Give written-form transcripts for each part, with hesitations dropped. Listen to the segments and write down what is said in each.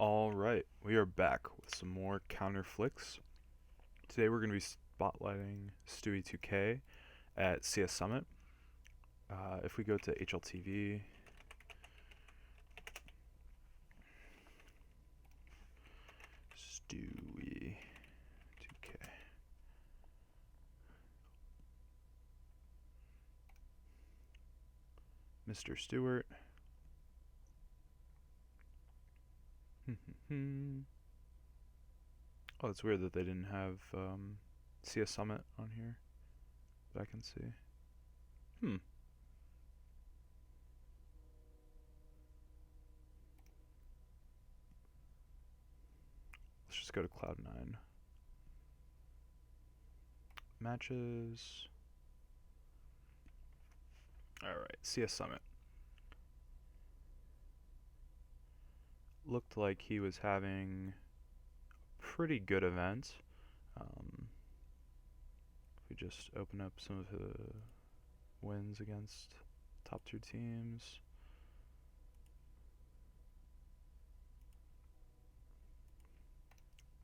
Alright, we are back with some more counter flicks. Today we're going to be spotlighting STEWIE2K at CS Summit. If we go to HLTV, STEWIE2K. Mr. Stewart. Oh, it's weird that they didn't have CS Summit on here that I can see. Let's just go to Cloud9. Matches. Alright, CS Summit. Looked like he was having a pretty good event. If we just open up some of the wins against top tier teams.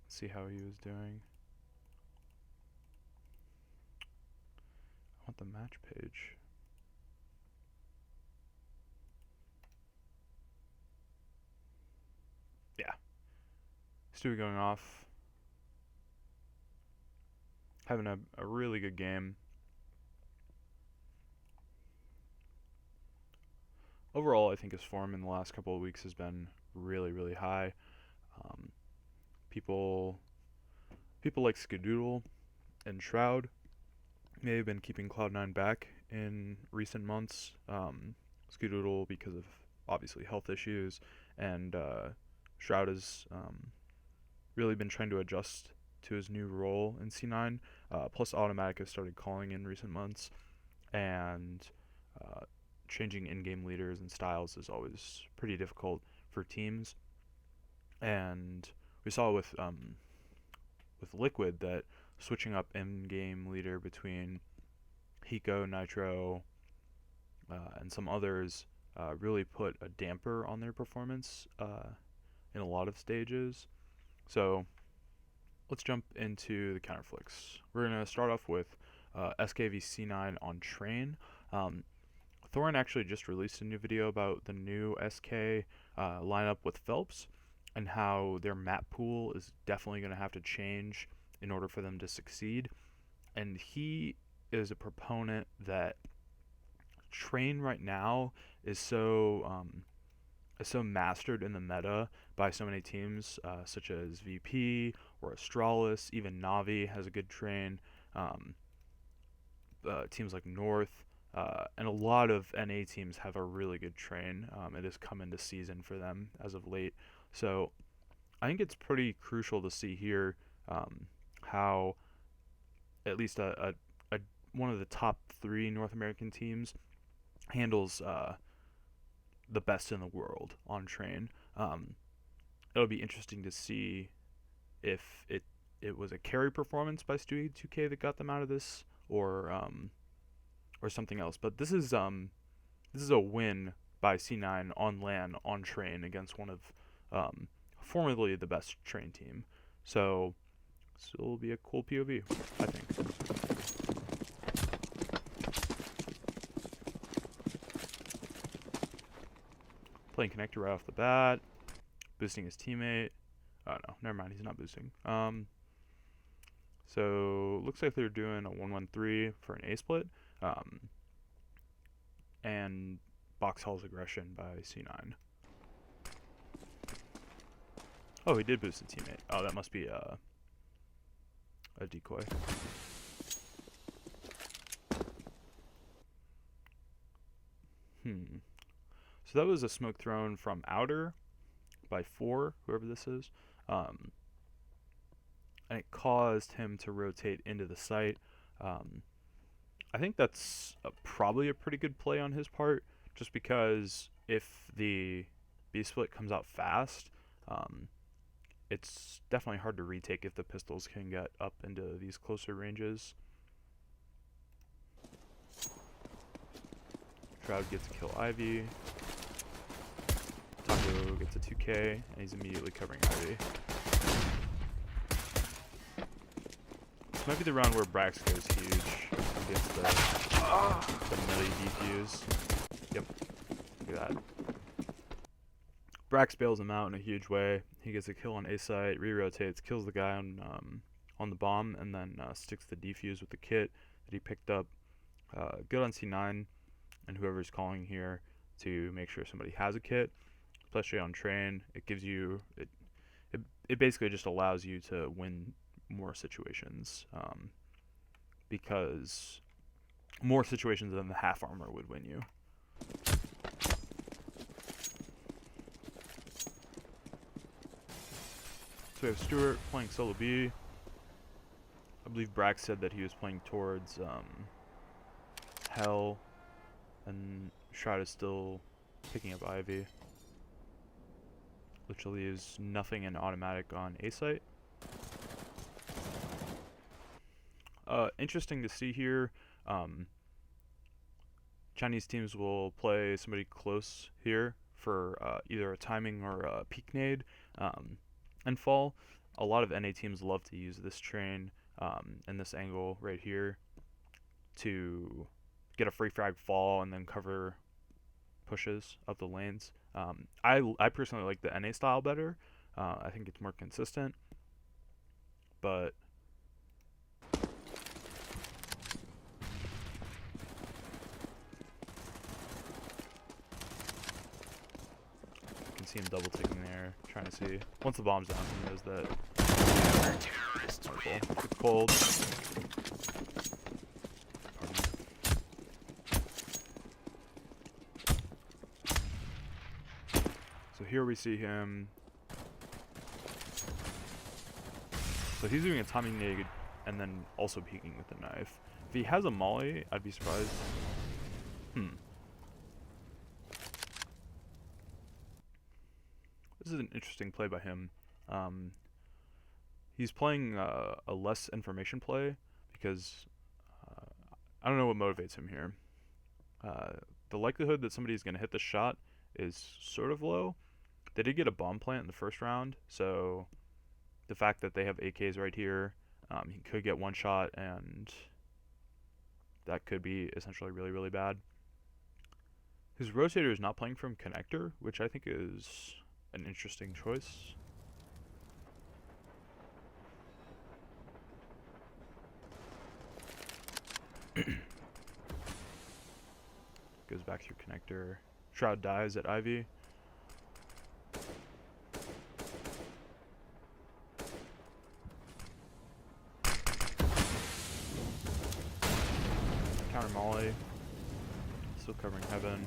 See how he was doing. I want the match page. Yeah. Stewie going off. Having a really good game. Overall, I think his form in the last couple of weeks has been really, really high. People like Skadoodle and Shroud may have been keeping Cloud9 back in recent months. Skadoodle because of obviously health issues, and Shroud has really been trying to adjust to his new role in C9. Plus, Automatic has started calling in recent months, and changing in-game leaders and styles is always pretty difficult for teams. And we saw with Liquid that switching up in-game leader between Hiko, Nitro, and some others really put a damper on their performance in a lot of stages. So let's jump into the counterflicks. We're going to start off with SKVC9 on Train. Thorin actually just released a new video about the new SK lineup with Phelps, and how their map pool is definitely going to have to change in order for them to succeed. And he is a proponent that Train right now is so mastered in the meta by so many teams, such as VP or Astralis. Even Navi has a good Train. Teams like North. And a lot of NA teams have a really good Train. It has come into season for them as of late. So I think it's pretty crucial to see here how at least one of the top 3 North American teams handles the best in the world on Train. It'll be interesting to see if it was a carry performance by STEWIE2K that got them out of this, or something else. But this is a win by C9 on LAN on Train against one of formerly the best Train team. So this will be a cool POV, I think. Playing connector right off the bat, boosting his teammate. Oh no, never mind, he's not boosting. So looks like they're doing a 1-1-3 for an A split. And box hall's aggression by C9. Oh, he did boost a teammate. Oh, that must be a decoy. So that was a smoke thrown from Outer by 4, whoever this is. And it caused him to rotate into the site. I think that's probably a pretty good play on his part, just because if the B split comes out fast, it's definitely hard to retake if the pistols can get up into these closer ranges. Shroud gets to kill Ivy. Taco gets a 2K, and he's immediately covering Ivy. This might be the round where Brax goes huge against the melee defuse. Yep, look at that. Brax bails him out in a huge way. He gets a kill on A site, re-rotates, kills the guy on the bomb, and then sticks the defuse with the kit that he picked up. Good on C9 and whoever's calling here to make sure somebody has a kit, especially on train. It gives you it basically just allows you to win more situations, because more situations than the half armor would win you. So we have Stewart playing solo B. I believe Brax said that he was playing towards Hell, and Shroud is still picking up Ivy, which leaves nothing in automatic on A site. Interesting to see here. Chinese teams will play somebody close here for either a timing or a peek nade and fall. A lot of NA teams love to use this train and this angle right here to get a free frag fall and then cover pushes of the lanes. I personally like the NA style better. I think it's more consistent, but you can see him double ticking there, trying to see. Once the bomb's down, he knows that. It's cold. So here we see him. So he's doing a timing nade and then also peeking with the knife. If he has a molly, I'd be surprised. This is an interesting play by him. He's playing a less information play because I don't know what motivates him here. The likelihood that somebody's going to hit the shot is sort of low. They did get a bomb plant in the first round, so the fact that they have AKs right here, he could get one shot, and that could be essentially really, really bad. His rotator is not playing from connector, which I think is an interesting choice. Goes back through connector. Shroud dies at Ivy. Counter molly. Still covering heaven.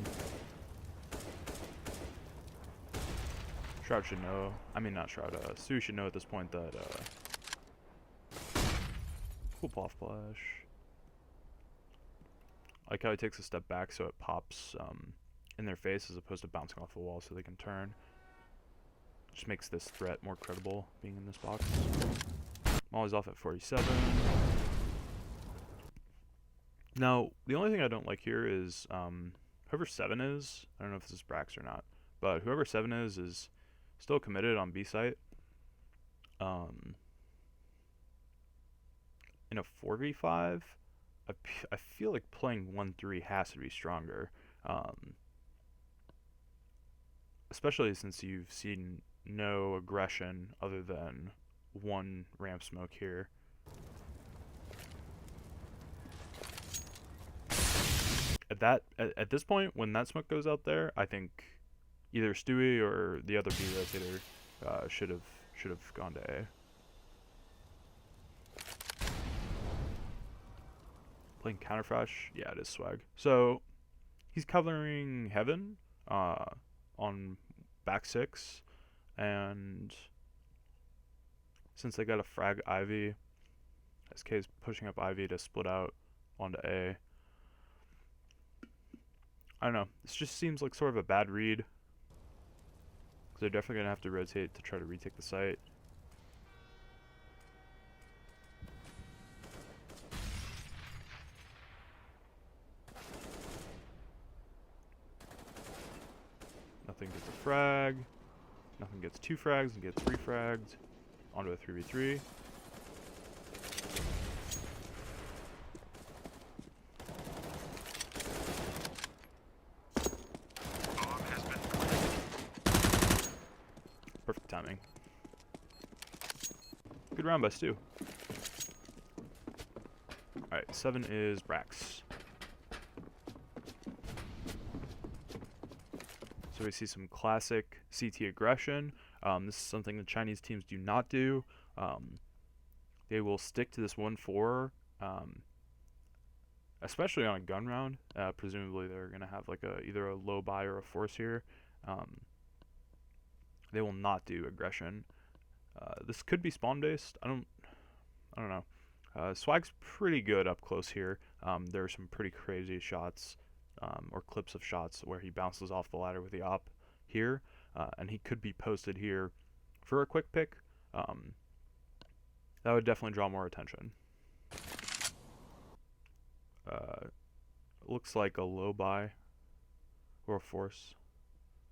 Shroud should know. I mean, not Shroud. STEWIE should know at this point that cool POV flash. I like how he takes a step back so it pops in their face as opposed to bouncing off the wall so they can turn. Just makes this threat more credible being in this box. Molly's off at 47. Now, the only thing I don't like here is whoever 7 is, I don't know if this is Brax or not, but whoever 7 is still committed on B site. In a 4v5, I feel like playing 1-3 has to be stronger, especially since you've seen no aggression other than one ramp smoke here. At this point, when that smoke goes out there, I think either STEWIE or the other B rotator should have gone to A. Playing counterflash, yeah, it is swag. So he's covering heaven on back 6, and since they got a frag Ivy, SK is pushing up Ivy to split out onto A. I don't know, this just seems like sort of a bad read, because they're definitely going to have to rotate to try to retake the site. Nothing gets a frag. Nothing gets 2 frags and gets 3 fragged. Onto a 3v3. Perfect timing. Good round by Stu. Alright, 7 is Brax. So we see some classic CT aggression. This is something the Chinese teams do not do. They will stick to this 1-4, especially on a gun round. Presumably they're going to have like either a low buy or a force here. They will not do aggression. This could be spawn based. I don't know. Swag's pretty good up close here. There are some pretty crazy shots or clips of shots where he bounces off the ladder with the op here, and he could be posted here for a quick pick. That would definitely draw more attention. Looks like a low buy or a force.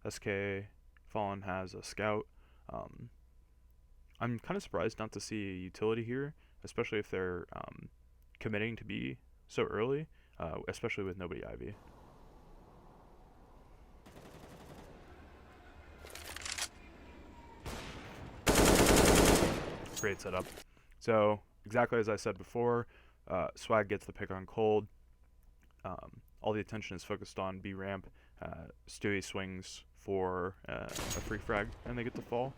SK Fallen has a scout. I'm kind of surprised not to see a utility here, especially if they're committing to be so early, especially with nobody Ivy. Great setup. So exactly as I said before, Swag gets the pick on cold. All the attention is focused on B ramp. Stewie swings for a free frag, and they get the fall.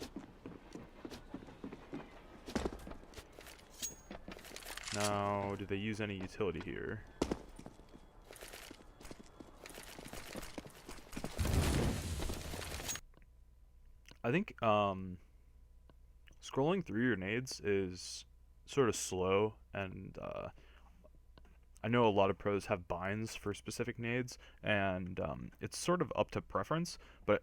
Now, do they use any utility here? I think scrolling through your nades is sort of slow, and I know a lot of pros have binds for specific nades, and it's sort of up to preference, but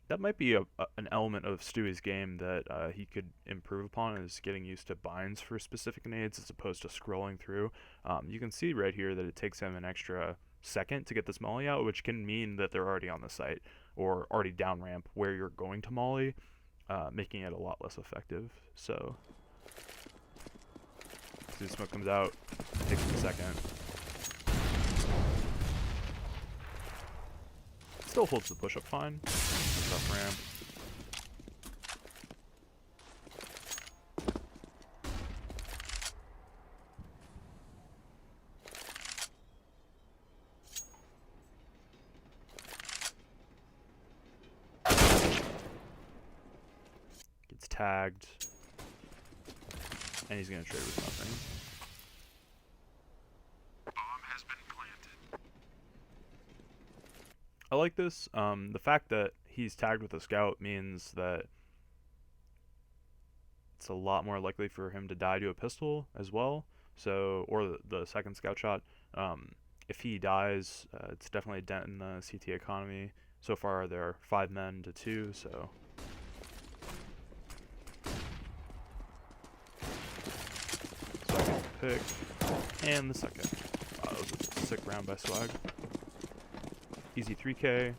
that might be an element of Stewie's game that he could improve upon, is getting used to binds for specific nades as opposed to scrolling through. You can see right here that it takes him an extra second to get this molly out, which can mean that they're already on the site or already down ramp where you're going to molly, making it a lot less effective. So see the smoke comes out, takes him a second. Still holds the push up fine. Tough ramp. Gets tagged. And he's gonna trade with nothing. I like this. The fact that he's tagged with a scout means that it's a lot more likely for him to die to a pistol as well. So, or the second scout shot. If he dies, it's definitely a dent in the CT economy. So far, there are 5 men to 2. So. Second pick, and the second. Wow, that was a sick round by Swag. Easy 3K,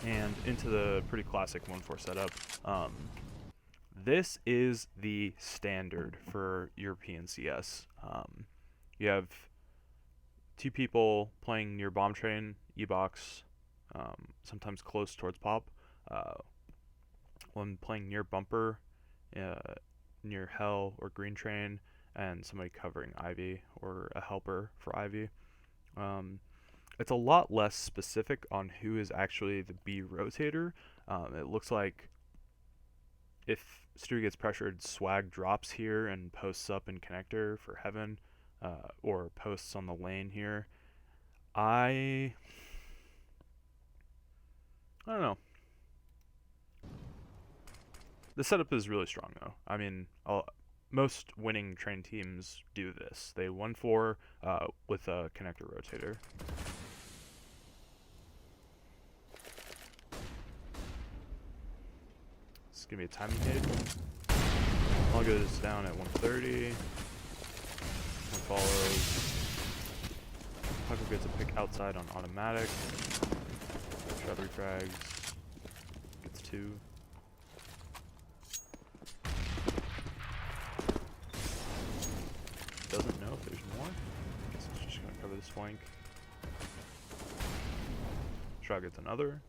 and into the pretty classic 1-4 setup. This is the standard for European CS. You have 2 people playing near bomb train, E-box, sometimes close towards pop. One playing near bumper, near hell or green train, and somebody covering Ivy or a helper for Ivy. It's a lot less specific on who is actually the B rotator. It looks like if Stewie gets pressured, Swag drops here and posts up in connector for heaven, or posts on the lane here. I don't know. The setup is really strong though. I mean, most winning train teams do this. They 1-4 with a connector rotator. This is going to be a timing nade. All goes down at 130. One follows. Pucker gets a pick outside on automatic. Shot 3 frags. 2. Doesn't know if there's more. I guess it's just gonna cover this flank. Shrug gets another.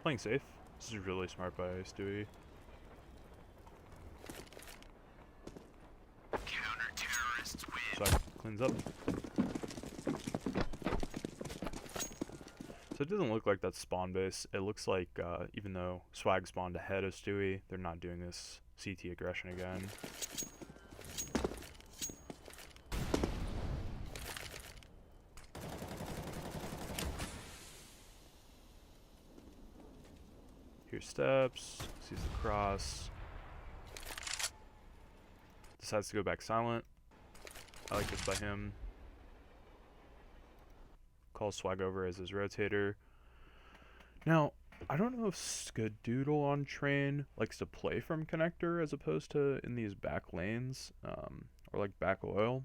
Playing safe. This is really smart by STEWIE. Counter-terrorists win. Swag cleans up. So it doesn't look like that's spawn base. It looks like even though Swag spawned ahead of STEWIE, they're not doing this CT aggression again. Here's steps, sees the cross. Decides to go back silent. I like this by him. Calls Swag over as his rotator. Now, I don't know if Skadoodle on train likes to play from connector as opposed to in these back lanes, or like back oil.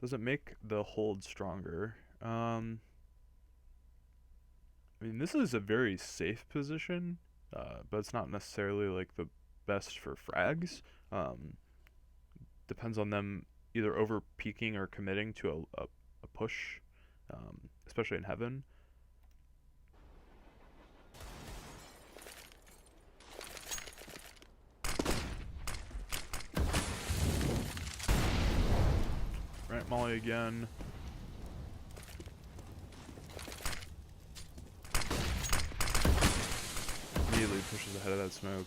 Does it make the hold stronger? I mean, this is a very safe position, but it's not necessarily like the best for frags. Depends on them either over peaking or committing to a push, especially in heaven. Right, Molly again. Immediately pushes ahead of that smoke.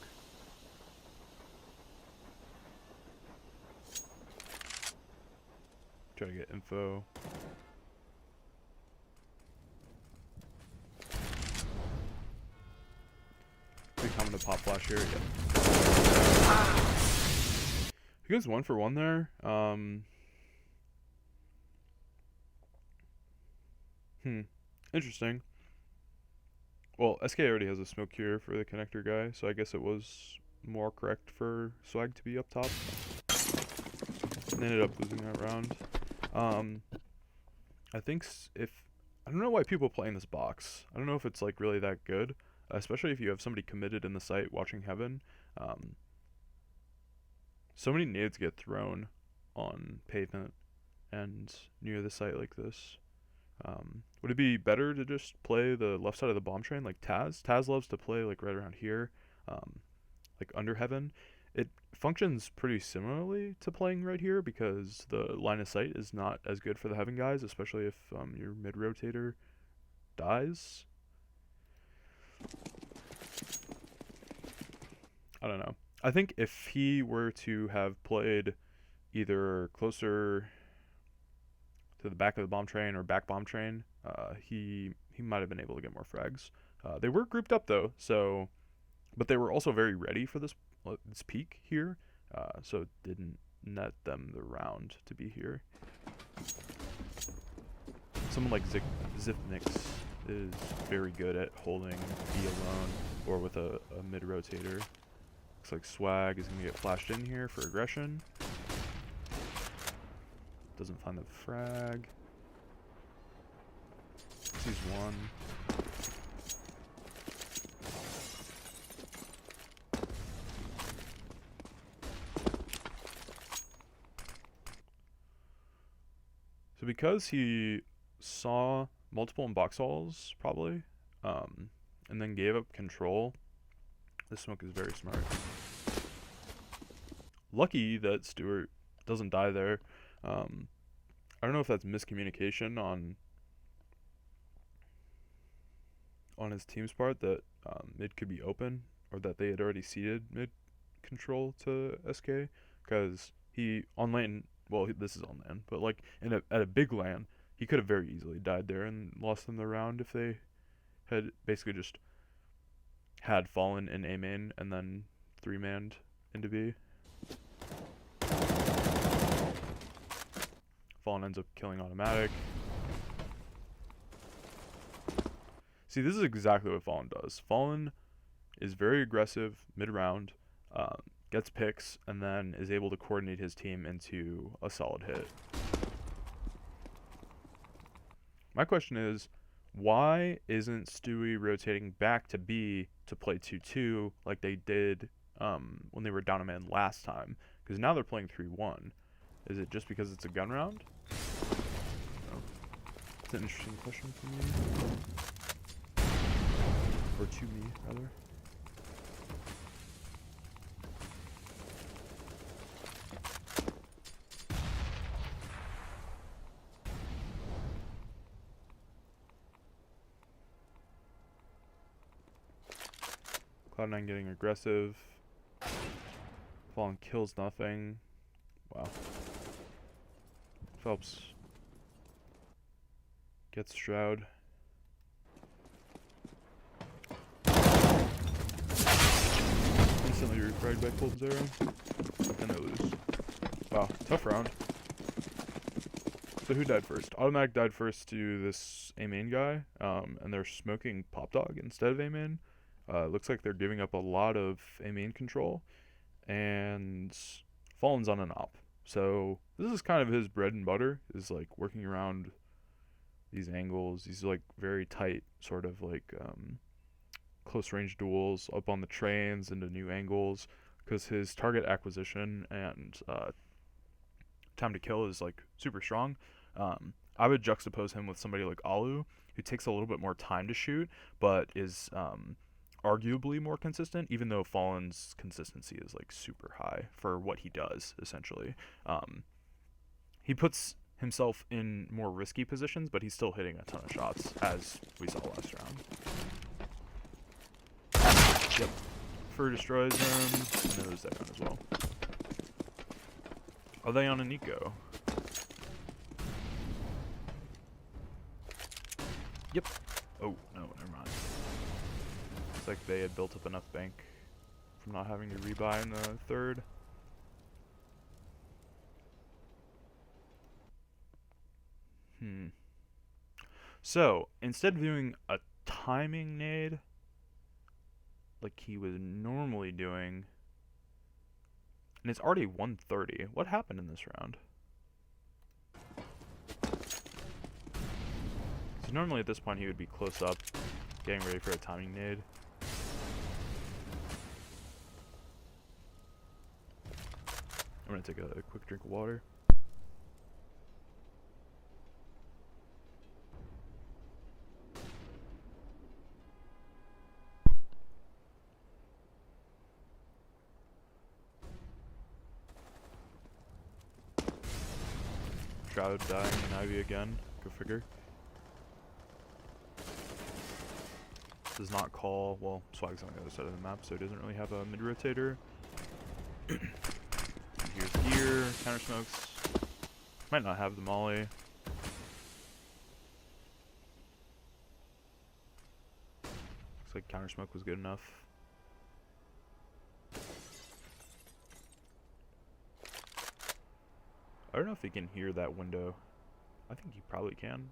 Try to get info. Big coming to pop flash here. Yep. He goes 1 for 1 there. Interesting. Well, SK already has a smoke cure for the connector guy, so I guess it was more correct for Swag to be up top. And ended up losing that round. I think I don't know why people play in this box. I don't know if it's like really that good, especially if you have somebody committed in the site watching heaven. So many nades get thrown on pavement and near the site like this. Would it be better to just play the left side of the bomb train like Taz? Taz loves to play like right around here, like under heaven. It functions pretty similarly to playing right here because the line of sight is not as good for the heaven guys, especially if your mid rotator dies. I don't know. I think if he were to have played either closer to the back of the bomb train or back bomb train, he might have been able to get more frags. They were grouped up though, but they were also very ready for this peak here, so it didn't net them the round to be here. Someone like Zipnix is very good at holding B alone or with a mid rotator. Looks like Swag is going to get flashed in here for aggression. Doesn't find the frag. Sees one. So because he saw multiple in box halls, probably, and then gave up control, this smoke is very smart. Lucky that Stewart doesn't die there. I don't know if that's miscommunication on his team's part that mid could be open, or that they had already ceded mid control to SK, because he on lane. Well, this is on land, but like at a big LAN, he could have very easily died there and lost them the round if they had basically just had fallen in A main and then 3-manned into B. Fallen ends up killing automatic. See, this is exactly what Fallen does. Fallen is very aggressive mid-round, gets picks, and then is able to coordinate his team into a solid hit. My question is, why isn't Stewie rotating back to B to play 2-2 like they did when they were down a man last time? Because now they're playing 3-1. Is it just because it's a gun round? Oh. It's an interesting question for me. Or to me, rather. Cloud9 getting aggressive. Fallen kills nothing. Wow. Phelps gets Shroud. Instantly refragged by Cold Zero. And they lose. Wow, tough round. So who died first? Automatic died first to this A-main guy, and they're smoking Pop Dog instead of A-main. Looks like they're giving up a lot of A-main control, and Fallen's on an op. So this is kind of his bread and butter, is like working around these angles, these like very tight sort of like close range duels up on the trains into new angles, because his target acquisition and time to kill is like super strong. I would juxtapose him with somebody like Alu, who takes a little bit more time to shoot, but is arguably more consistent, even though Fallen's consistency is like super high for what he does, essentially. He puts himself in more risky positions, but he's still hitting a ton of shots, as we saw last round. Yep. Fur destroys him, and they lose that round as well. Are they on an eco? Yep. Oh, no, never mind. Looks like they had built up enough bank from not having to rebuy in the third. So, instead of doing a timing nade, like he was normally doing, and it's already 1:30. What happened in this round? So normally at this point he would be close up, getting ready for a timing nade. I'm gonna take a quick drink of water. Shroud dying in Ivy again. Go figure. Does not call. Well, Swag's on the other side of the map, so he doesn't really have a mid rotator. Here's gear, counter smokes. Might not have the molly. Looks like counter smoke was good enough. I don't know if he can hear that window. I think he probably can.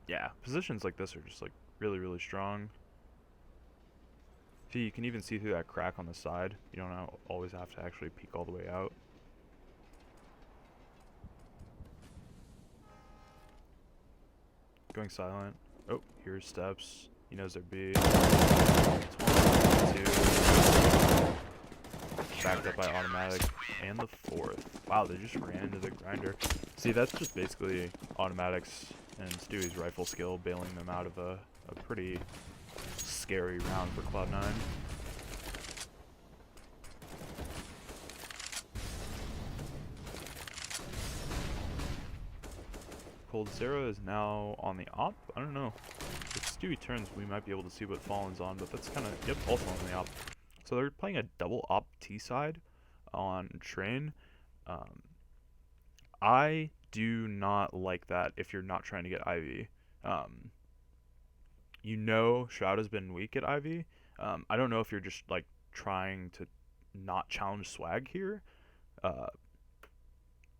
Yeah, positions like this are just like really, really strong. See, you can even see through that crack on the side. You don't always have to actually peek all the way out. Going silent. Oh, here's steps. He knows they're B. 22. Backed up by automatic. And the fourth. Wow, they just ran into the grinder. See, that's just basically automatics and Stewie's rifle skill bailing them out of a pretty scary round for Cloud9. Cold Zero is now on the op. I don't know. If Stewie turns, we might be able to see what Fallen's on, but that's kind of, yep, also on the op. So they're playing a double op T side on train. I do not like that if you're not trying to get IV. You know Shroud has been weak at IV. I don't know if you're just like trying to not challenge Swag here,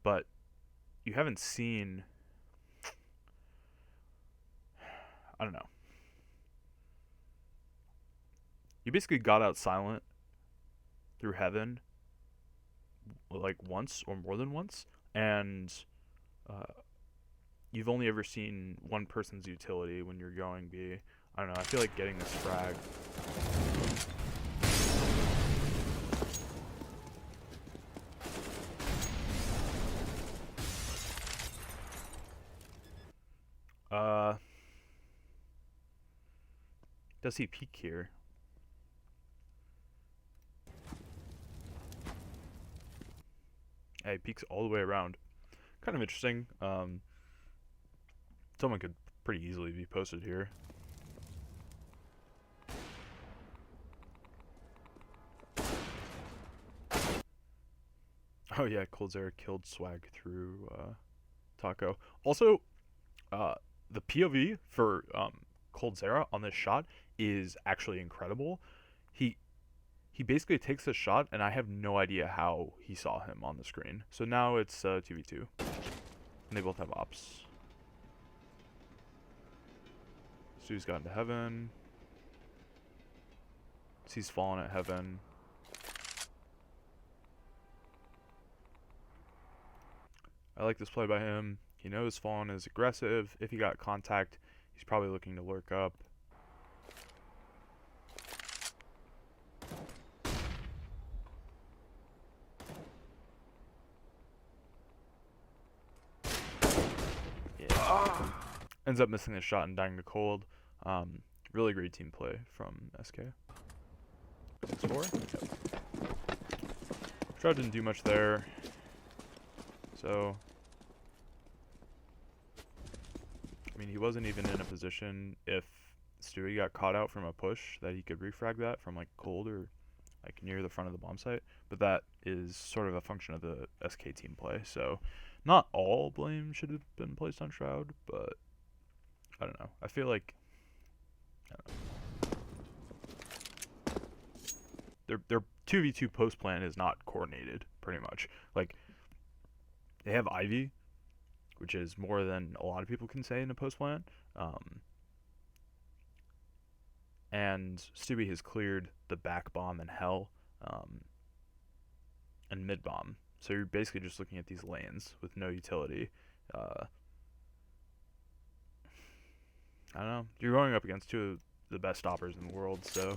but you haven't seen, I don't know. You basically got out silent through heaven like once or more than once, and uh, you've only ever seen one person's utility when you're going B. I don't know. I feel like getting this frag. Uh, does he peek here? Yeah, he peeks all the way around. Kind of interesting. Someone could pretty easily be posted here. Oh yeah, Coldzera killed Swag through Taco. Also, uh, the POV for Coldzera on this shot is actually incredible. He he basically takes a shot, and I have no idea how he saw him on the screen. So now it's 2v2, and they both have ops. Stu's gotten to heaven. He's fallen at heaven. I like this play by him. He knows Fallen is aggressive. If he got contact, he's probably looking to lurk up. Yeah. Ends up missing the shot and dying to cold. Really great team play from SK. 6-4? Yep. Shroud didn't do much there. So, I mean, he wasn't even in a position if Stewie got caught out from a push that he could refrag that from like cold or like near the front of the bomb site. But that is sort of a function of the SK team play. So, not all blame should have been placed on Shroud, but I don't know. I feel like I don't know. Their 2v2 post plan is not coordinated, pretty much. Like, they have Ivy, which is more than a lot of people can say in a post plan. And Stewie has cleared the back bomb and hell and mid bomb. So you're basically just looking at these lanes with no utility. I don't know. You're going up against two of the best stoppers in the world, so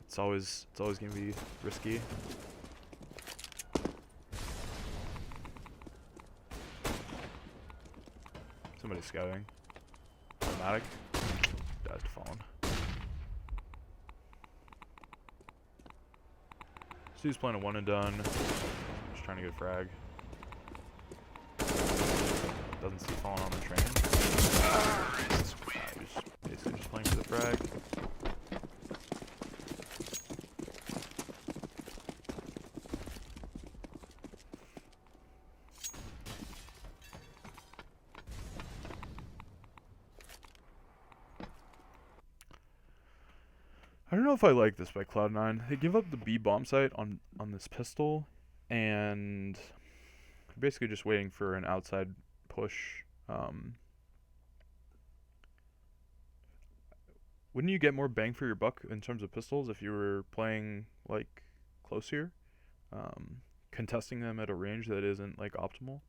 it's always gonna be risky. Somebody's scouting. Automatic. Dies to Fallen. Stu's playing a one and done. Just trying to get a frag. Doesn't see Fallen on the train. He's basically just playing for the frag. I don't know if I like this by Cloud9. They give up the B bomb site on this pistol, and basically just waiting for an outside push. Wouldn't you get more bang for your buck in terms of pistols if you were playing like close here, contesting them at a range that isn't like optimal?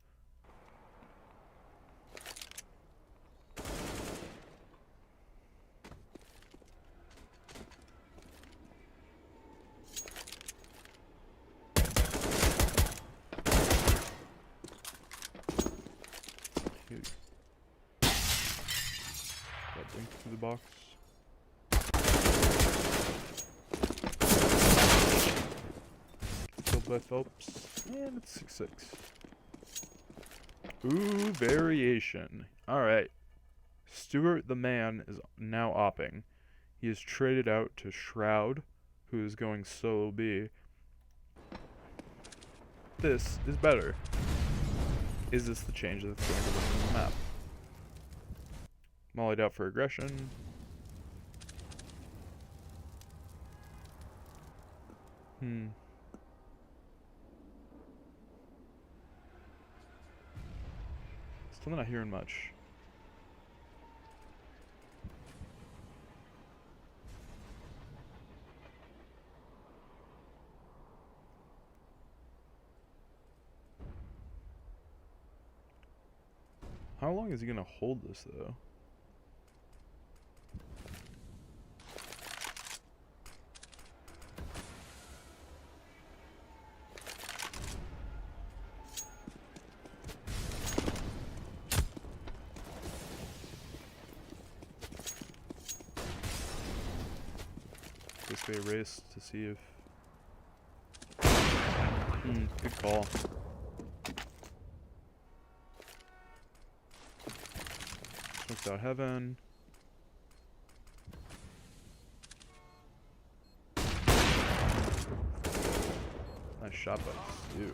Got blinked through the box. Killed by Phelps, and it's 6-6. Ooh, variation. Alright. Stewart the man is now opping. He is traded out to Shroud, who is going solo B. This is better. Is this the change that's going to look on the map? Mollied out for aggression. Still not hearing much. How long is he gonna hold this though? Basically a race to see if... good call. Smoked out heaven. Nice shot by Stu.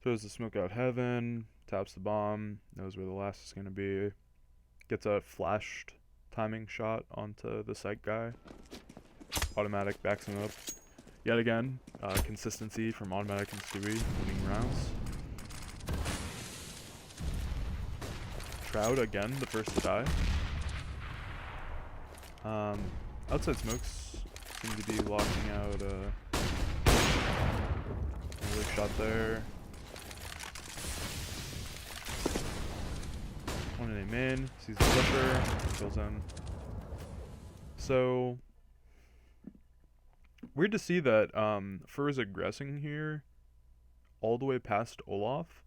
Throws the smoke out heaven, taps the bomb, knows where the last is going to be. Gets a flashed timing shot onto the site guy. Automatic backs him up. Yet again, consistency from Automatic and Stewie winning rounds. Shroud again, the first to die. Outside smokes seem to be locking out another shot there. One in him in, sees the pusher, kills him. So weird to see that Fur is aggressing here all the way past Olaf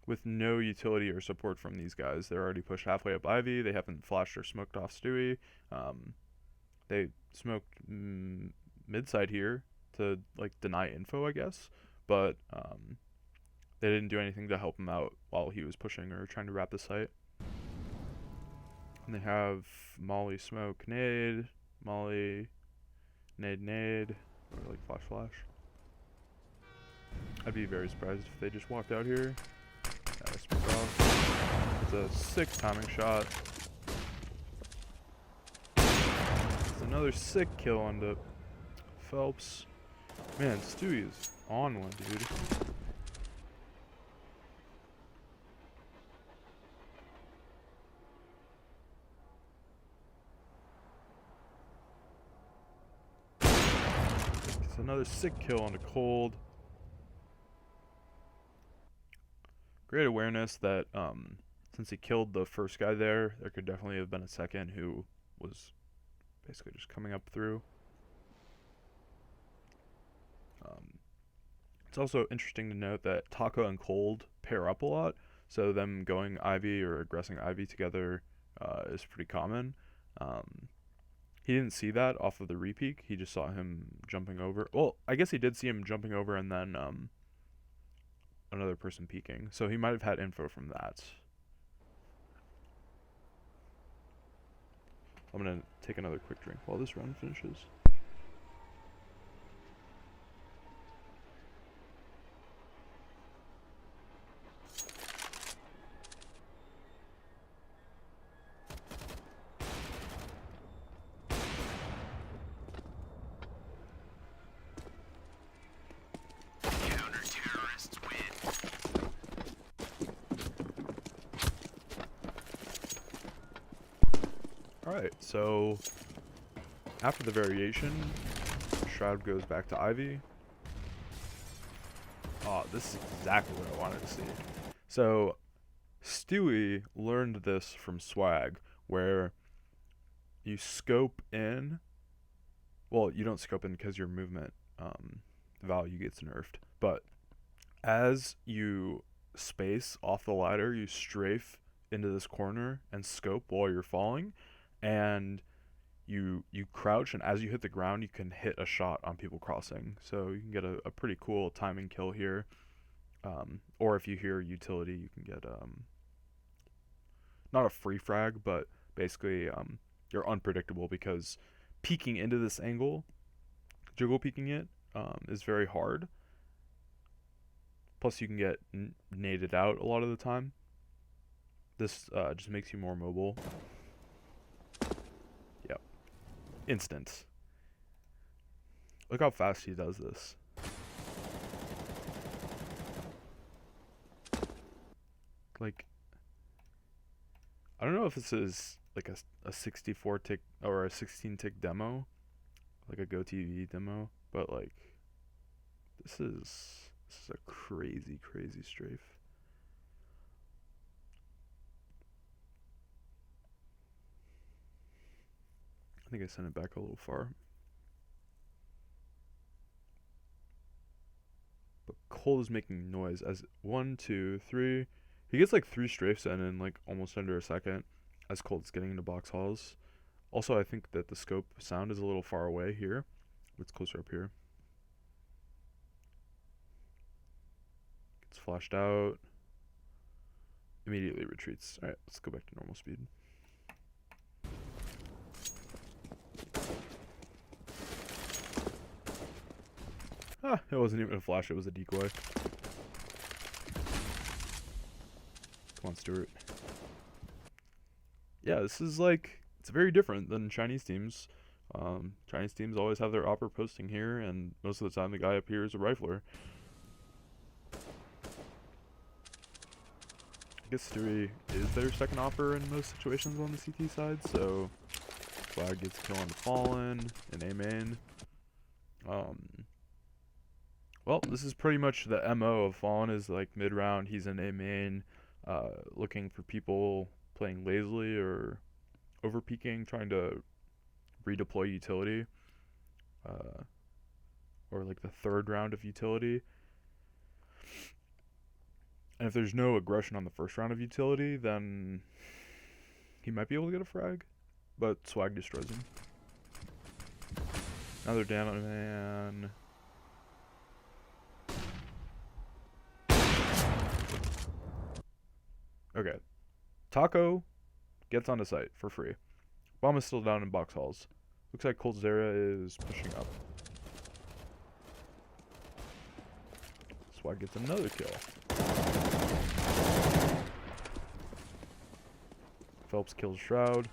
with no utility or support from these guys. They're already pushed halfway up Ivy. They haven't flashed or smoked off Stewie. They smoked mid-side here to like deny info, I guess, but they didn't do anything to help him out while he was pushing or trying to wrap the site. And they have Molly smoke nade, Molly nade, or like flash. I'd be very surprised if they just walked out here. Yeah, smoke off. It's a sick timing shot. It's another sick kill onto Phelps. Man, Stewie is on one, dude. It's another sick kill onto Cold. Great awareness that since he killed the first guy there could definitely have been a second who was basically just coming up through. It's also interesting to note that Taco and Cold pair up a lot, so them going Ivy or aggressing Ivy together is pretty common. He didn't see that off of the repeak. He just saw him jumping over. Well, I guess he did see him jumping over and then another person peeking. So he might have had info from that. I'm going to take another quick drink while this round finishes. Alright, so after the variation, Shroud goes back to Ivy. Oh, this is exactly what I wanted to see. So, Stewie learned this from Swag, where you scope in. Well, you don't scope in because your movement value gets nerfed. But as you space off the ladder, you strafe into this corner and scope while you're falling. And you crouch, and as you hit the ground, you can hit a shot on people crossing. So you can get a pretty cool timing kill here. Or if you hear utility, you can get not a free frag, but basically you're unpredictable because peeking into this angle, jiggle peeking it, is very hard. Plus you can get naded out a lot of the time. This just makes you more mobile. Yep. Instant. Look how fast he does this. Like, I don't know if this is like a 64 tick or a 16 tick demo, like a GoTV demo, but like this is a crazy strafe. I think I sent it back a little far. But Cold is making noise as 1, 2, 3. He gets like 3 strafes in like almost under a second as Cold's getting into box halls. Also, I think that the scope sound is a little far away here. It's closer up here. Gets flashed out. Immediately retreats. Alright, let's go back to normal speed. Ah, it wasn't even a flash, it was a decoy. Come on, Stewart. Yeah, this is like, it's very different than Chinese teams. Chinese teams always have their opper posting here, and most of the time the guy up here is a rifler. I guess Stewie is their second opper in most situations on the CT side, so Flag gets kill on the Fallen and A main. Well, this is pretty much the MO of Fallen is like mid round he's in A main, looking for people playing lazily or over peeking, trying to redeploy utility, or like the third round of utility. And if there's no aggression on the first round of utility, then he might be able to get a frag, but Swag destroys him. Another down man. Okay. Taco gets onto site for free. Bomb is still down in box halls. Looks like Cold Zera is pushing up. Swag gets another kill. Phelps kills Shroud.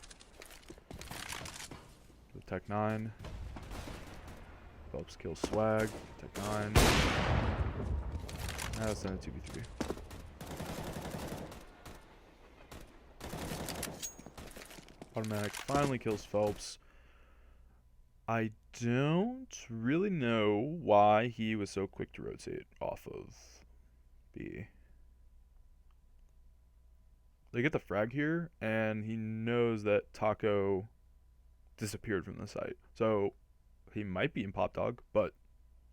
With Tech 9. Phelps kills Swag. Tech 9. That's then a 2v3. Automatic finally kills Phelps. I don't really know why he was so quick to rotate off of B. They get the frag here, and he knows that Taco disappeared from the site. So he might be in Pop Dog, but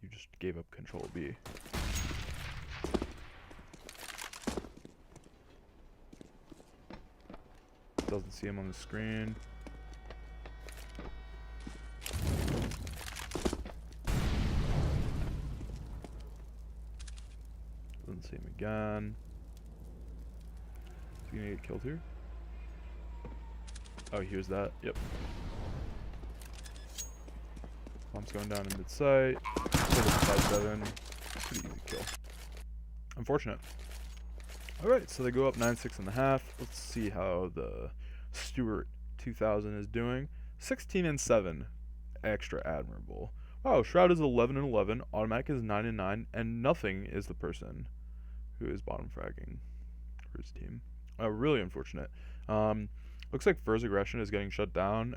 you just gave up control of B. Doesn't see him on the screen. Doesn't see him again. Is he gonna get killed here? Oh, here's that. Yep. Bomb's going down in mid-sight. 5-7. Pretty easy kill. Unfortunate. Alright, so they go up 9-6.5. Let's see how the Stewart 2000 is doing. 16-7. Extra admirable. Wow, Shroud is 11-11. Automatic is 9-9. And nothing is the person who is bottom fragging for his team. Really unfortunate. Looks like Fur's aggression is getting shut down.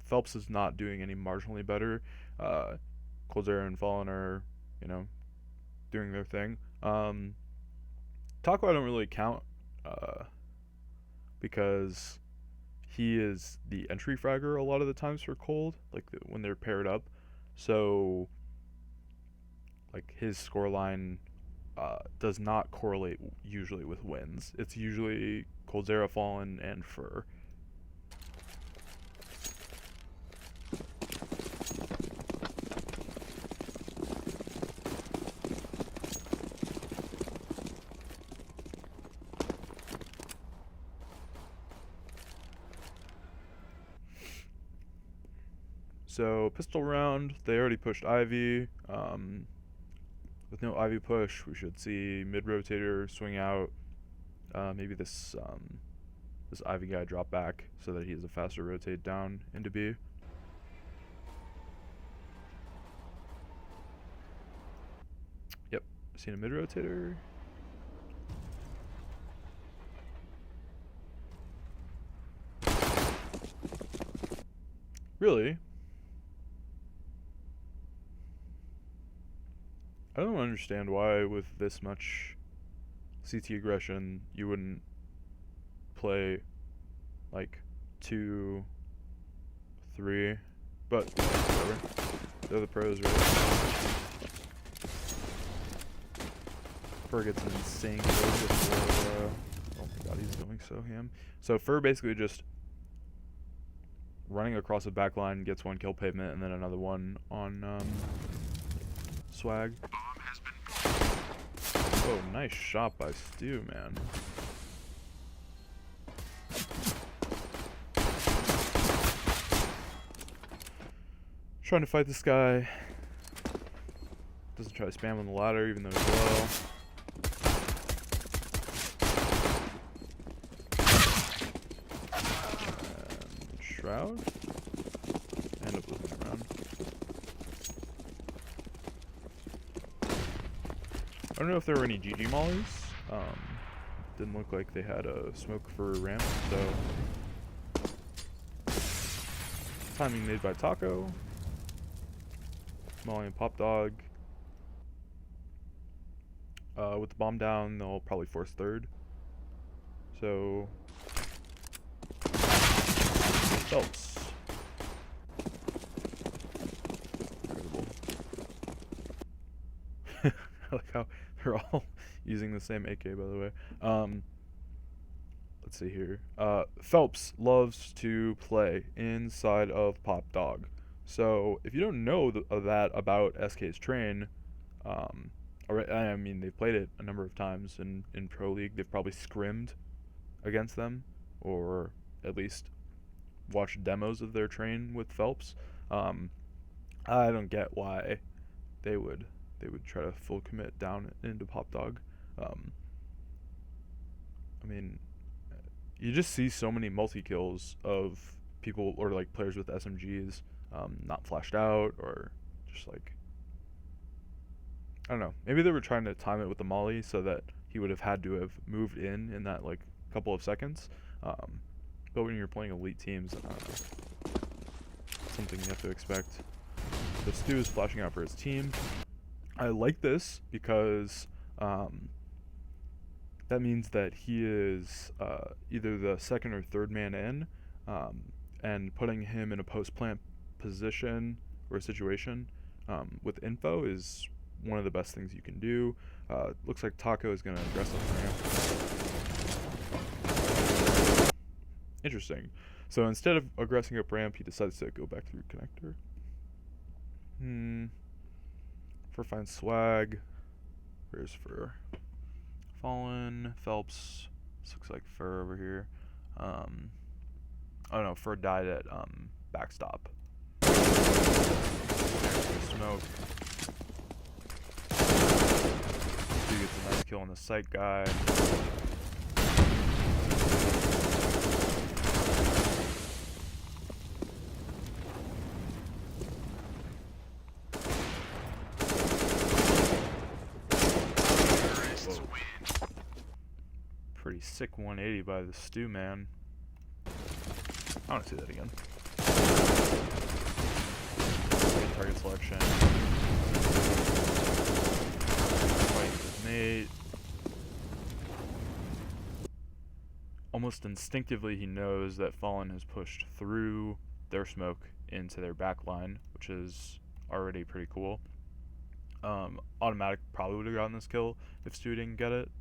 Phelps is not doing any marginally better. Coldzera and Fallen are, doing their thing. Taco I don't really count because he is the entry fragger a lot of the times for Cold, like when they're paired up. So, like his scoreline does not correlate usually with wins. It's usually Coldzera, Fallen, and Fur. So pistol round, they already pushed Ivy. With no Ivy push, we should see mid rotator swing out. Maybe this Ivy guy drop back so that he has a faster rotate down into B. Yep, seen a mid rotator. Really? I don't understand why, with this much CT aggression, you wouldn't play like 2, 3. But whatever. They're the pros, right? Fur gets an insane kill before. Oh my god, he's going so ham. So Fur basically just running across the back line gets 1 kill pavement and then another one on Swag. Oh, nice shot by Stew, man. Trying to fight this guy. Doesn't try to spam on the ladder even though he's low. And Shroud. End up losing the round. I don't know if there were any GG mollies. Didn't look like they had a smoke for ramp, so timing made by Taco. Molly and Pop Dog. With the bomb down, they'll probably force third. So Phelps. Incredible. I like how they're all using the same AK, by the way. Let's see here. Phelps loves to play inside of Pop Dog. So if you don't know that about SK's train, I mean, they've played it a number of times in Pro League. They've probably scrimmed against them, or at least watched demos of their train with Phelps. I don't get why they would try to full commit down into Pop Dog. I mean, you just see so many multi kills of people or like players with SMGs not flashed out, or just like, I don't know. Maybe they were trying to time it with the molly so that he would have had to have moved in that like couple of seconds. But when you're playing elite teams, I don't know. Something you have to expect. The Stew is flashing out for his team. I like this because that means that he is either the second or third man in, and putting him in a post-plant position or a situation with info is one of the best things you can do. Looks like Taco is going to aggressive ramp. Interesting. So instead of aggressing up ramp, he decides to go back through connector. Fur finds Swag. Where's Fur? Fallen. Phelps. This looks like Fur over here. Oh no, Fur died at backstop. Smoke. He gets a nice kill on the sight guy. Pretty sick 180 by the Stew, man. I want to see that again. Great target selection. Fight with mate. Almost instinctively, he knows that Fallen has pushed through their smoke into their back line, which is already pretty cool. Automatic probably would have gotten this kill if Stew didn't get it.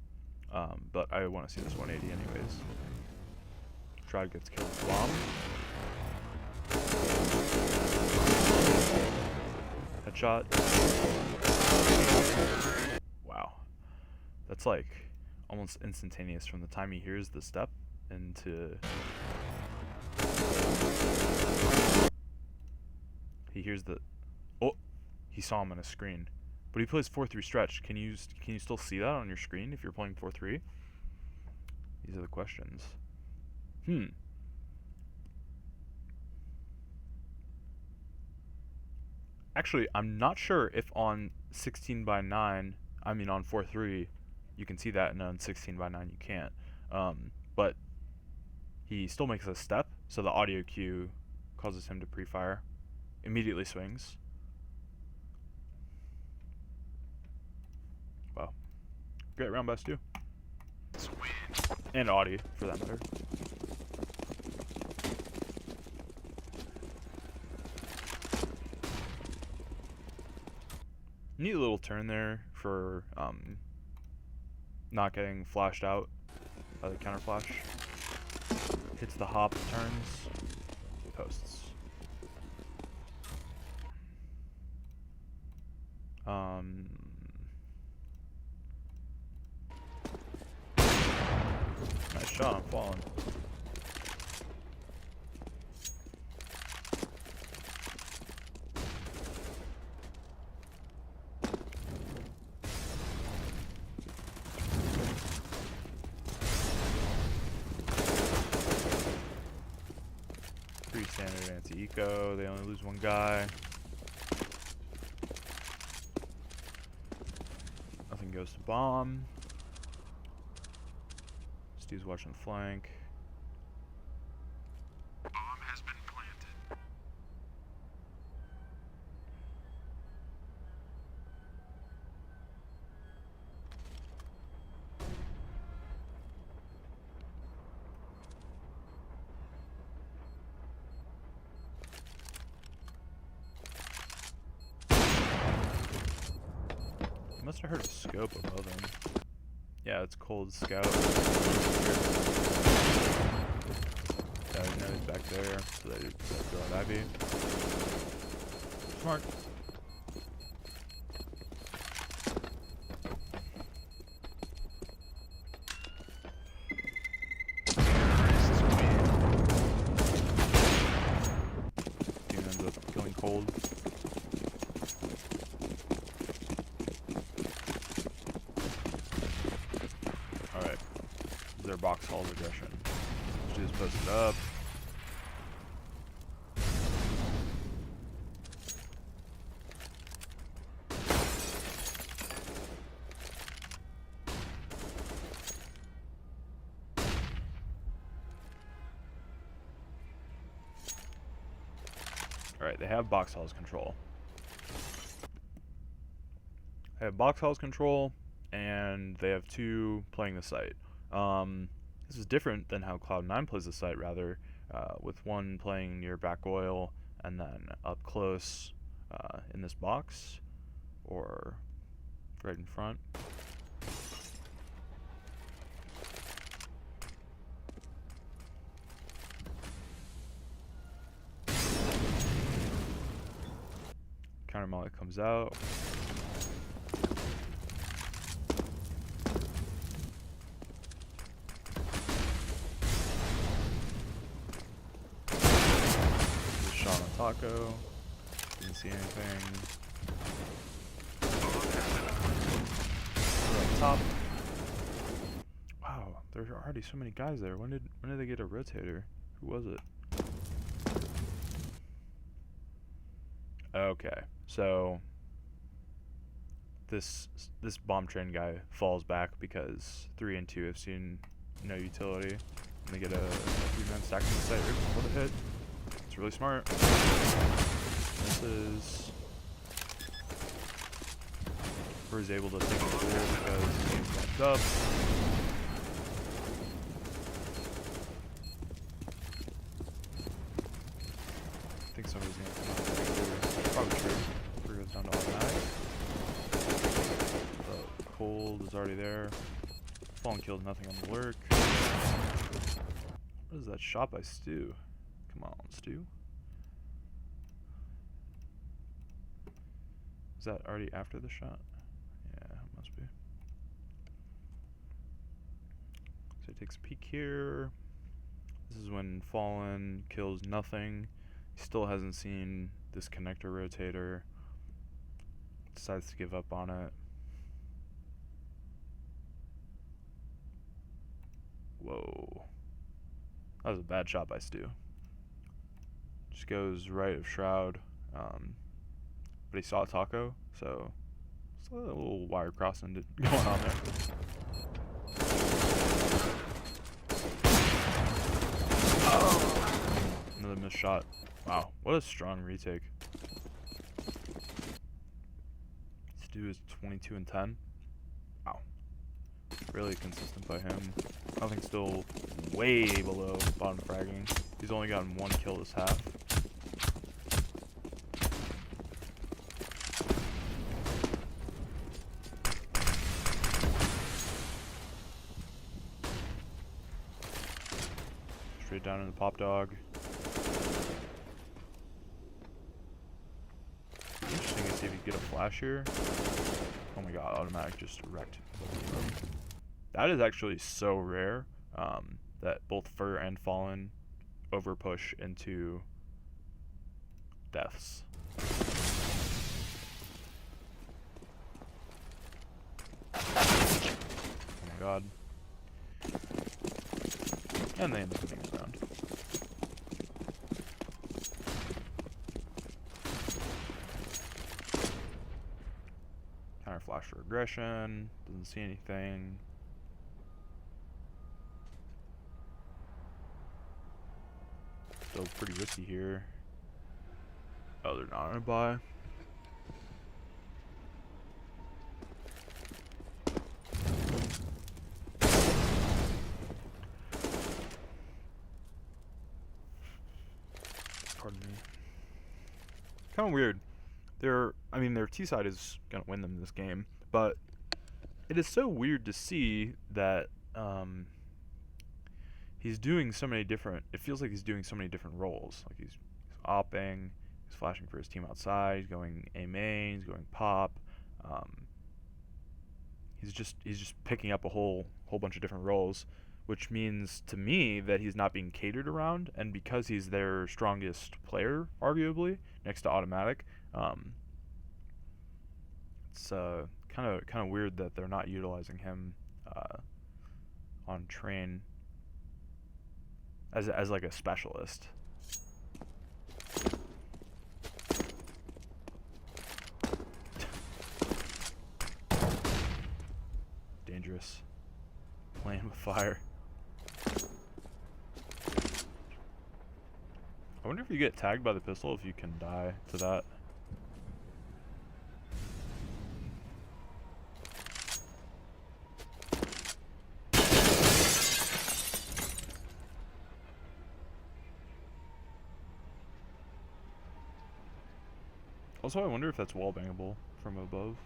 But I want to see this 180 anyways. Shroud gets killed with bomb. Headshot. Wow. That's like almost instantaneous from the time he hears the step into... He hears the... Oh! He saw him on his screen. But he plays 4-3 stretch. Can you still see that on your screen if you're playing 4-3? These are the questions. Actually, I'm not sure if on 16:9, I mean on 4-3, you can see that, and on 16:9 you can't. But he still makes a step, so the audio cue causes him to pre-fire. Immediately swings. Wow. Great round by Stu. And Audie, for that matter. Neat little turn there for not getting flashed out by the counter flash. Hits the hop, turns, posts. Nice shot, I'm falling. Pretty standard anti-eco, they only lose one guy. Nothing goes to bomb. Stu's watching the flank. Bomb has been planted. Must have heard a scope above him. Yeah, it's cold scout. Yeah, I know he's back there, so they throw out Ivy. Smart. Team ends up killing cold. Alright. Their box hall's aggression. Just posted up. Alright, they have box halls control. They have box halls control, and they have two playing the site. This is different than how Cloud9 plays the site, rather, with one playing near back oil and then up close in this box, or right in front. Counter molly comes out. Shot on Taco. Didn't see anything. Up top. Wow, there's already so many guys there. When did they get a rotator? Who was it? Okay, so this bomb train guy falls back because 3 and 2 have seen no utility, and they get a 3-man stack on the site right before the hit. It's really smart. Misses. Is able to take the goal because the game's wrapped up. I think somebody's gonna come out there. Probably true. Three goes down to automatic. The cold is already there. Fallen killed, nothing on the lurk. What is that shot by Stu? Come on, Stu. Is that already after the shot? Yeah, it must be. So he takes a peek here. This is when Fallen kills nothing. He still hasn't seen this connector rotator. Decides to give up on it. Whoa. That was a bad shot by Stu. Just goes right of Shroud. But he saw Taco, so it's a little wire crossing going on there. Oh. Another missed shot Wow, what a strong retake. Stu is 22 and 10. Wow. Really consistent by him. Nothing still way below bottom fragging. He's only gotten 1 kill this half. Straight down in the pop dog. Interesting to see if you get a flash here. Oh my god, automatic just wrecked both of them. That is actually so rare that both Fur and Fallen overpush into deaths. Oh my god. And they end up winning the round. Counter flash for aggression. Doesn't see anything. Still pretty risky here. Oh, they're not gonna buy. Pardon me. Kind of weird. Their T side is gonna win them this game, but it is so weird to see that he's doing so many different. It feels like he's doing so many different roles. Like he's opping, he's flashing for his team outside, he's going A main, he's going pop. He's just picking up a whole bunch of different roles, which means to me that he's not being catered around. And because he's their strongest player, arguably next to automatic, it's kind of weird that they're not utilizing him on train as like a specialist. Dangerous. Playing with fire. I wonder if you get tagged by the pistol if you can die to that. Also, I wonder if that's wall bangable from above.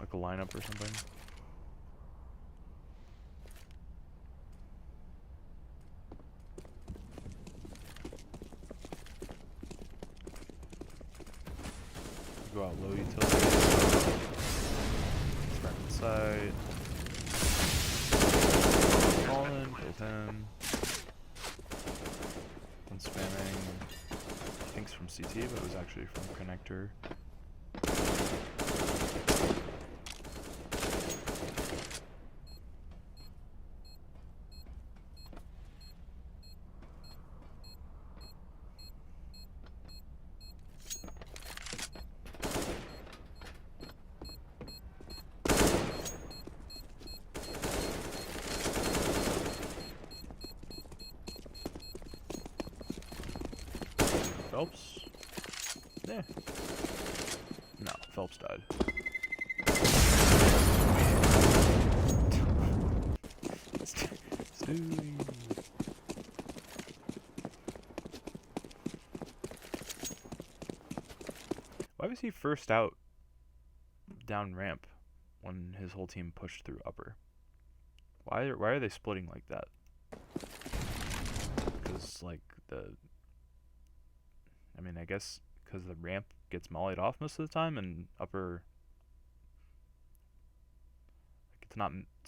Like a lineup or something. Go out low utility. Back inside. Fallen, killed him. One spamming. I think it's from CT, but it was actually from connector. Phelps? Yeah. No, Phelps died. Stewie. Why was he first out down ramp when his whole team pushed through upper? Why are they splitting like that? Because like I guess because the ramp gets mollied off most of the time, and upper, like it's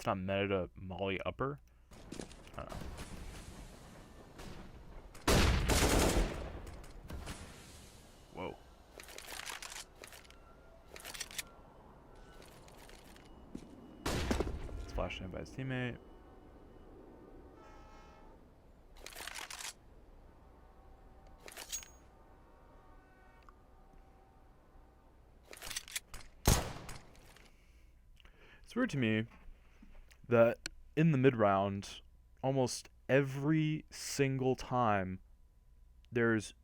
not meta to molly upper. I don't know. Whoa. It's flashed in by his teammate. It's weird to me that in the mid round, almost every single time there's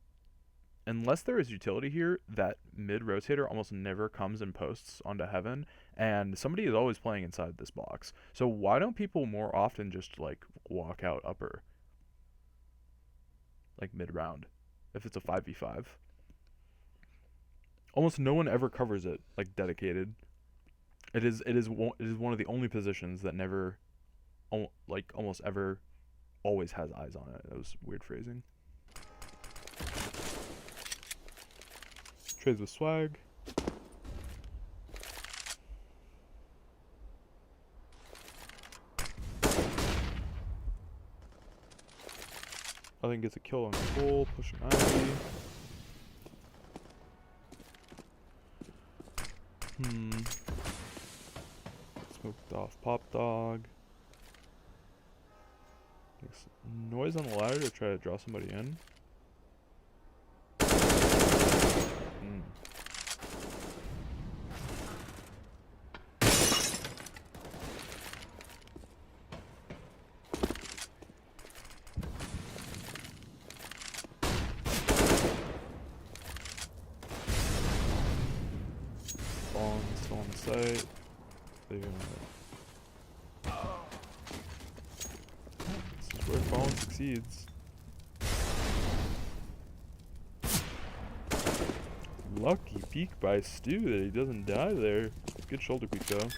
unless there is utility here, that mid rotator almost never comes and posts onto heaven, and somebody is always playing inside this box. So why don't people more often just like walk out upper, like mid round, if it's a 5v5? Almost no one ever covers it like dedicated. It is one of the only positions that never, like almost ever, always has eyes on it. That was weird phrasing. Trades with swag. I think gets a kill on Cole, pushing Ivy. Smoked off Pop Dog. Makes noise on the ladder to try to draw somebody in. Still on the site. They're gonna. This is where Fallen succeeds. Lucky peek by Stu that he doesn't die there. Good shoulder peek though.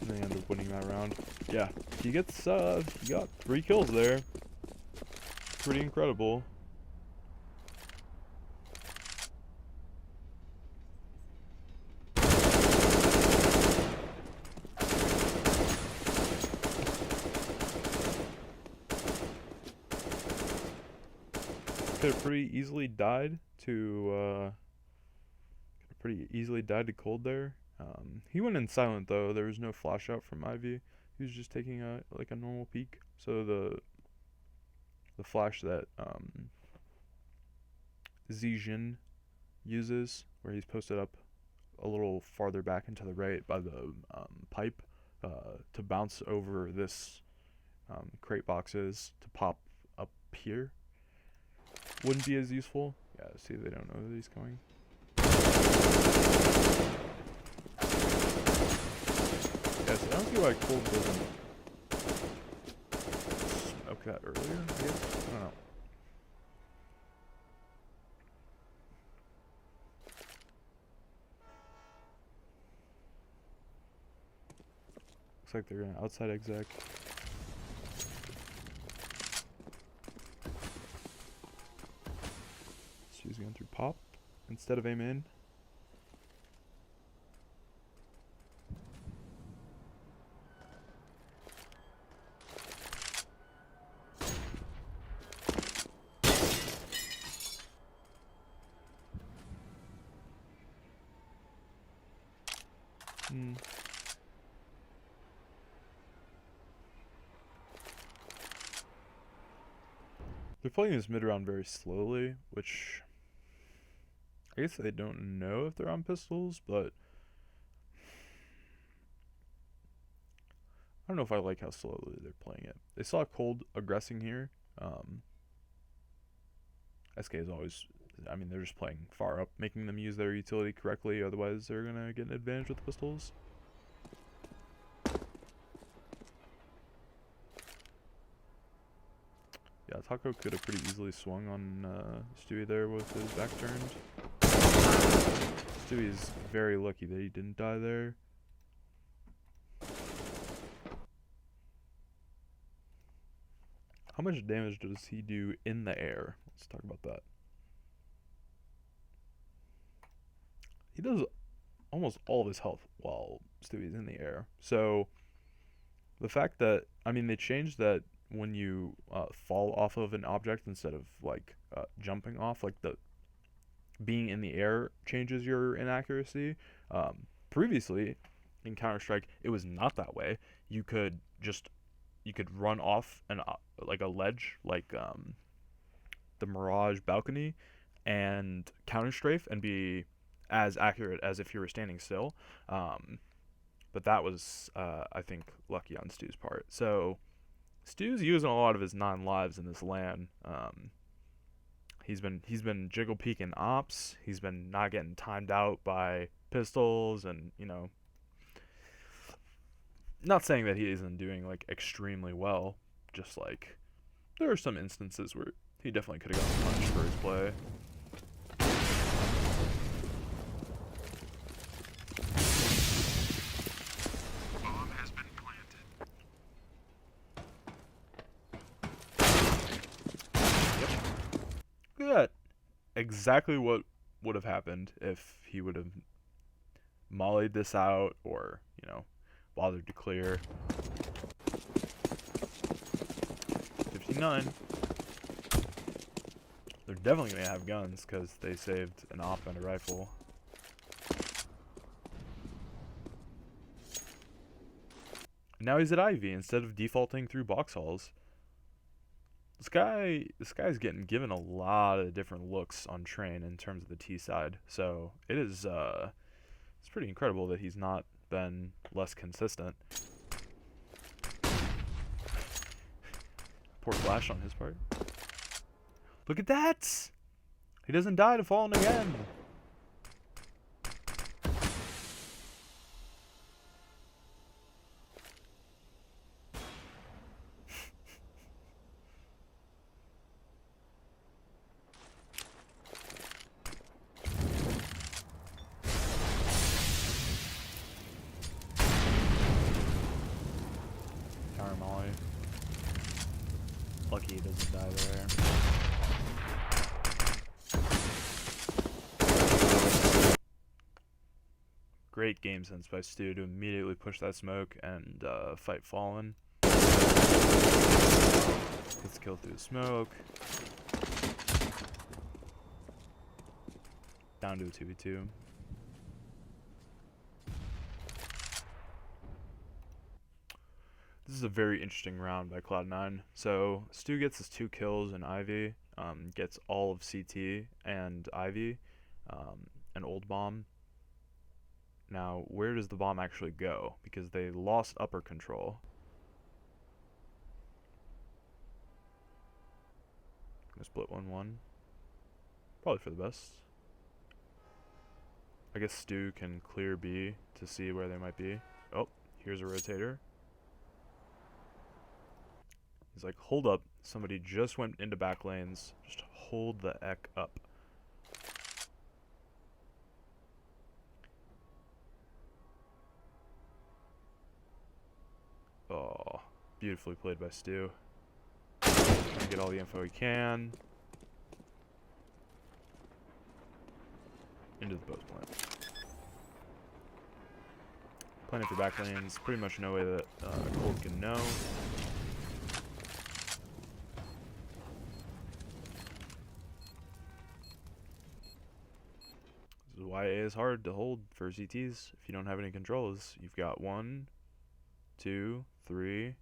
And they end up winning that round. Yeah, he got 3 kills there. Pretty incredible. Could have pretty easily died to cold there. He went in silent though. There was no flash out from Ivy. He was just taking a normal peek. So the flash that Zijin uses, where he's posted up a little farther back into the right by the pipe to bounce over this crate boxes to pop up here, wouldn't be as useful. Yeah, see, they don't know that he's coming. Yeah, so I don't see why Cold doesn't smoke that earlier, I guess. I don't know. Looks like they're gonna outside exec. She's going through pop instead of aim in. They're playing this mid round very slowly, which I guess they don't know if they're on pistols, but I don't know if I like how slowly they're playing it. They saw Cold aggressing here. SK is always, I mean, they're just playing far up, making them use their utility correctly, otherwise they're going to get an advantage with the pistols. Yeah, Taco could have pretty easily swung on Stewie there with his back turned. Stewie is very lucky that he didn't die there. How much damage does he do in the air? Let's talk about that. He does almost all of his health while Stewie's in the air. So the fact that, I mean, they changed that when you fall off of an object instead of like jumping off, like the being in the air changes your inaccuracy. Previously in Counter-Strike, it was not that way. You could run off like a ledge, like the Mirage balcony, and counter strafe and be as accurate as if you were standing still. But that was, I think, lucky on Stu's part. So Stu's using a lot of his 9 lives in this LAN. He's been jiggle peeking ops. He's been not getting timed out by pistols, and not saying that he isn't doing like extremely well. Just like there are some instances where he definitely could have gotten punished for his play. Bomb has been planted. Look at that. Exactly what would have happened if he would have mollied this out or, bothered to clear. 59. They're definitely going to have guns because they saved an op and a rifle. Now he's at Ivy instead of defaulting through box halls. This guy's getting given a lot of different looks on train in terms of the T side. So it's pretty incredible that he's not been less consistent. Poor flash on his part. Look at that! He doesn't die to falling again. Counter molly. Lucky he doesn't die there. Great game sense by Stu to immediately push that smoke and fight Fallen. Gets killed through the smoke. Down to a 2v2. This is a very interesting round by Cloud9. So Stu gets his 2 kills in Ivy, gets all of CT and Ivy, an old bomb. Now, where does the bomb actually go? Because they lost upper control. Gonna split 1-1. Probably for the best. I guess Stu can clear B to see where they might be. Oh, here's a rotator. He's like, hold up. Somebody just went into back lanes. Just hold the heck up. Oh, beautifully played by Stu. Get all the info he can. Into the post plant. Planning for back lanes. Pretty much no way that Cold can know. This is why A is hard to hold for CTs if you don't have any controls. You've got 1, 2, 3,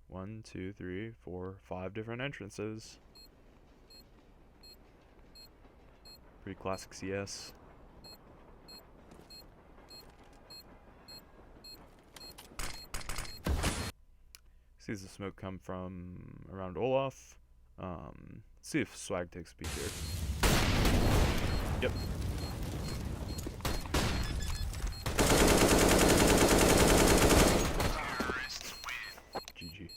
1, 2, 3, 4, 5 different entrances. Pretty classic CS. Sees the smoke come from around Olaf. Let's see if Swag takes a peek here. Yep. GG.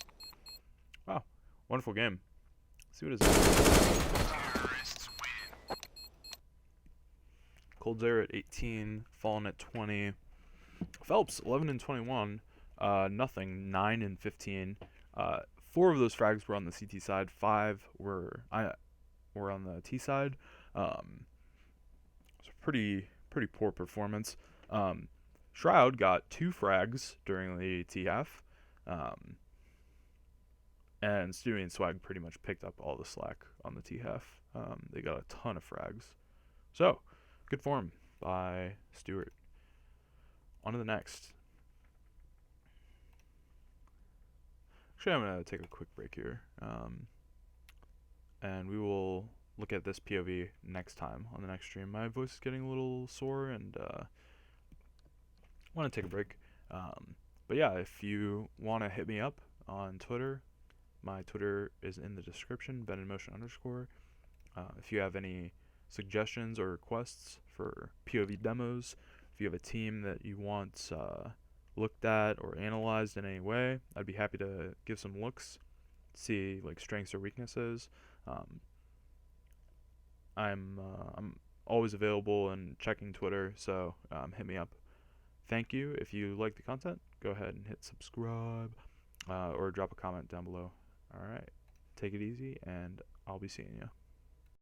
Wow. Wonderful game. Let's see what it is. Cold Zero at 18. Fallen at 20. Phelps 11 and 21. Nothing. 9 and 15. 4 of those frags were on the CT side. 5 were on the T side. It's a pretty poor performance. Shroud got 2 frags during the T half. And Stewie and Swag pretty much picked up all the slack on the T half. They got a ton of frags. So, good form by Stewart. On to the next. Actually, I'm going to take a quick break here. And we will look at this POV next time on the next stream. My voice is getting a little sore and want to take a break. But yeah, if you want to hit me up on Twitter, my Twitter is in the description, BenInMotion _. If you have any suggestions or requests for POV demos, if you have a team that you want looked at or analyzed in any way, I'd be happy to give some looks, see like strengths or weaknesses. Um, I'm always available and checking Twitter, so hit me up. Thank you. If you like the content, go ahead and hit subscribe or drop a comment down below. All right, take it easy, and I'll be seeing you.